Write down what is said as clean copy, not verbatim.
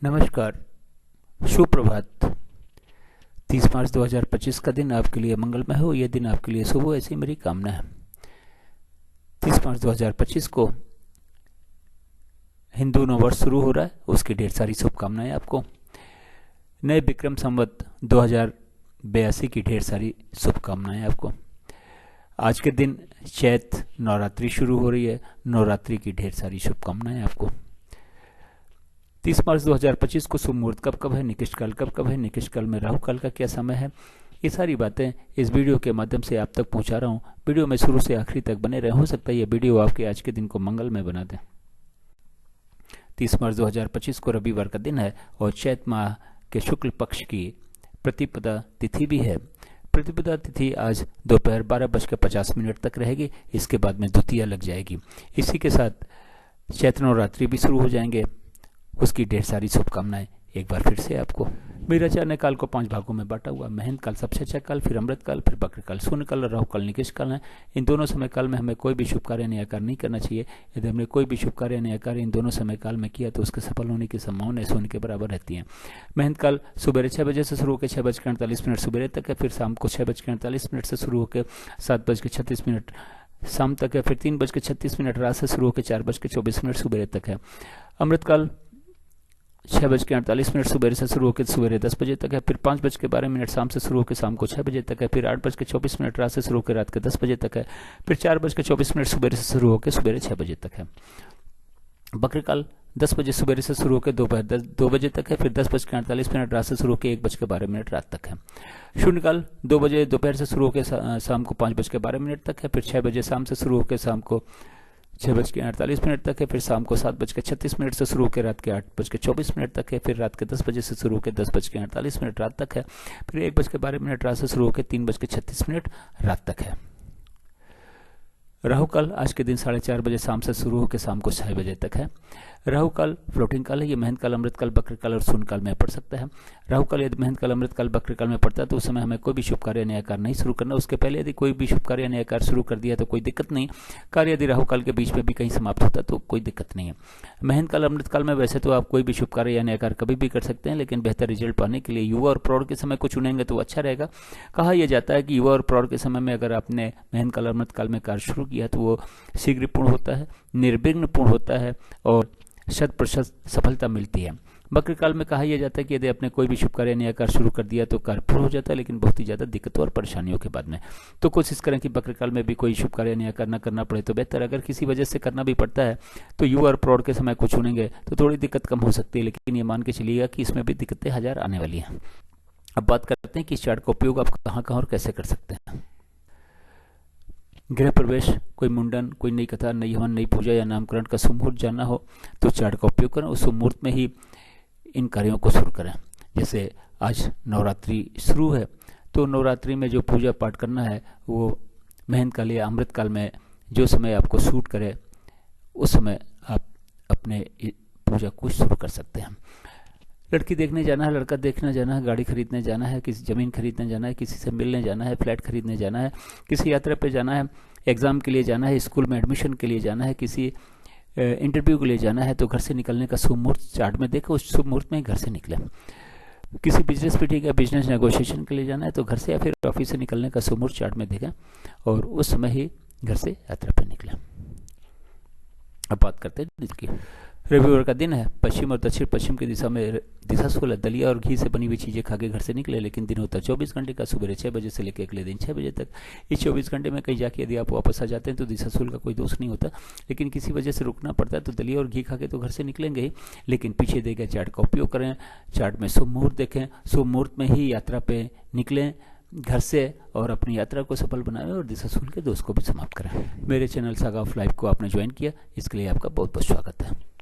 नमस्कार, सुप्रभात। 30 मार्च 2025 का दिन आपके लिए मंगलमय हो, यह दिन आपके लिए शुभ हो, ऐसी मेरी कामना है। 30 मार्च 2025 को हिंदू नववर्ष शुरू हो रहा है, उसकी ढेर सारी शुभकामनाएं आपको। नए विक्रम संवत 2082 की ढेर सारी शुभकामनाएं आपको। आज के दिन चैत नवरात्रि शुरू हो रही है, नवरात्रि की ढेर सारी शुभकामनाएं आपको। 30 मार्च 2025 को शुभ मुहूर्त कब है, निकृष्ट काल कब है, निकृष्ट काल में राहु काल का क्या समय है, ये सारी बातें इस वीडियो के माध्यम से आप तक पहुंचा रहा हूं। वीडियो में शुरू से आखिरी तक बने रहे, हो सकता है ये वीडियो आपके आज के दिन को मंगलमय बना दे। 30 मार्च 2025 को रविवार का दिन है और चैत माह के शुक्ल पक्ष की प्रतिपदा तिथि भी है। प्रतिपदा तिथि आज दोपहर 12:50 तक रहेगी, इसके बाद में द्वितीया लग जाएगी। इसी के साथ चैत्र नवरात्रि भी शुरू हो जाएंगे, उसकी ढेर सारी शुभकामनाएं एक बार फिर से आपको। वीराचार्य ने काल को 5 भागों में बांटा हुआ। महंत काल सबसे अच्छा काल, फिर अमृत काल, फिर बक्र काल, शून्य काल और राहु काल निकृष्ट काल है। इन दोनों समय काल में हमें कोई भी शुभ कार्य नया कार्य नहीं करना चाहिए। यदि हमने कोई भी शुभ कार्य नया कार्य इन दोनों समय काल में किया तो उसके सफल होने की संभावना शून्य के बराबर रहती है। महंत काल सुबह 6 बजे से शुरू होकर 6:48 सुबह तक है, फिर शाम को 6:48 से शुरू होकर 7:36 शाम तक है, फिर 3:36 रात से शुरू होकर 4:24 सुबह तक है। अमृत काल 6:48 सुबह से शुरू होकर सुबह 10 बजे तक है, फिर 5:12 शाम से शुरू होकर शाम को 6 बजे तक है, फिर 8:24 रात से शुरू होकर रात के 10 बजे तक है, फिर 4:24 सुबह से शुरू होकर सुबह 6 बजे तक है। बक्र काल 10 बजे सुबह से शुरू होकर दोपहर 2 बजे तक है, फिर 10:48 रात से शुरू होकर 1:12 रात तक है। शून्य काल 2 बजे दोपहर से शुरू होकर शाम को 5:12 तक है, फिर 6 बजे शाम से शुरू होकर शाम को 6:48 तक है, फिर शाम को 7:36 से शुरू होकर रात के 8:24 तक है, फिर रात के 10 बजे से शुरू होकर 10:48 रात तक है, फिर 1:12 रात से शुरू होकर 3:36 रात तक है। राहु काल आज के दिन 4:30 बजे शाम से शुरू होकर शाम को 6 बजे तक है। राहु काल फ्लोटिंग काल है, ये महंत काल, अमृत काल, बक्र काल और शून्य काल में पड़ सकता है। राहु काल यदि महंत काल, अमृत काल, बक्र काल में पड़ता है तो उस समय हमें कोई भी शुभ कार्य नया कार्य नहीं शुरू करना। उसके पहले यदि कोई भी शुभ कार्य नया कार्य शुरू कर दिया तो कोई दिक्कत नहीं। कार्य यदि राहु काल के बीच में भी कहीं समाप्त होता तो कोई दिक्कत नहीं है। महंत काल, अमृत काल में वैसे तो आप कोई भी शुभ कार्य या नया कार्य कभी भी कर सकते हैं, लेकिन बेहतर रिजल्ट पाने के लिए युवा और प्रौढ़ के समय को चुनेंगे तो अच्छा रहेगा। कहा यह जाता है कि युवा और प्रौढ़ के समय में अगर आपने महंत काल, अमृत काल में कार्य शुरू किया तो वो शीघ्र पूर्ण होता है, निर्विघ्न पूर्ण होता है और 100% सफलता मिलती है। बक्र काल में कहा यह जाता है कि यदि आपने कोई भी शुभ कार्य नया कार्य शुरू कर दिया तो कार्य पूर्ण हो जाता है, लेकिन बहुत ही ज्यादा दिक्कतों और परेशानियों के बाद में। तो कोशिश करें कि बक्र काल में भी कोई शुभ कार्य नया कार्य न करना पड़े तो बेहतर। अगर किसी वजह से करना भी पड़ता है तो युवा और प्रौढ़ के समय को चुनेंगे तो थोड़ी दिक्कत कम हो सकती है, लेकिन ये मान के चलिएगा कि इसमें भी दिक्कतें हजार आने वाली हैं। अब बात करते हैं कि इस चार्ट का उपयोग आप कहाँ और कैसे कर सकते हैं। गृह प्रवेश, कोई मुंडन, कोई नई कथा, नई हवन, नई पूजा या नामकरण का शुभ मुहूर्त जानना हो तो चार्ट का उपयोग करें। उस शुभ मुहूर्त में ही इन कार्यों को शुरू करें। जैसे आज नवरात्रि शुरू है तो नवरात्रि में जो पूजा पाठ करना है वो महंत काल या अमृत काल में जो समय आपको सूट करे उस समय आप अपने पूजा को शुरू कर सकते हैं। लड़की देखने जाना है, लड़का देखने जाना है, गाड़ी खरीदने जाना है, किसी ज़मीन खरीदने जाना है, किसी से मिलने जाना है, फ्लैट खरीदने जाना है, किसी यात्रा पे जाना है, एग्ज़ाम के लिए जाना है, स्कूल में एडमिशन के लिए जाना है, किसी इंटरव्यू के लिए जाना है तो घर से निकलने का शुभ मुहूर्त चार्ट में देखें, उस शुभ मुहूर्त में घर से निकलें। किसी बिजनेस पे ठीक है, बिजनेस नेगोशिएशन के लिए जाना है तो घर से या फिर ऑफिस से निकलने का शुभ मुहूर्त चार्ट में देखें और उस समय ही घर से यात्रा पर निकलें। अब बात करते हैं इसकी। रविवार का दिन है, पश्चिम और दक्षिण पश्चिम की दिशा में दिशा शुल है। दलिया और घी से बनी हुई चीजें खा के घर से निकले, लेकिन दिन होता है 24 घंटे का, सुबह 6 बजे से लेकर अगले दिन 6 बजे तक। इस 24 घंटे में कहीं जाके यदि आप वापस आ जाते हैं तो दिशा शुल का कोई दोष नहीं होता, लेकिन किसी वजह से रुकना पड़ता है तो दलिया और घी खा के तो घर से निकलेंगे ही, लेकिन पीछे दिए गए चार्ट का उपयोग करें। चार्ट में शुभ मुहूर्त देखें, शुभ मुहूर्त में ही यात्रा पे निकलें घर से और अपनी यात्रा को सफल बनाएं और दिशा शुल के दोष को भी समाप्त करें। मेरे चैनल सागा ऑफ लाइफ को आपने ज्वाइन किया, इसके लिए आपका बहुत बहुत स्वागत है।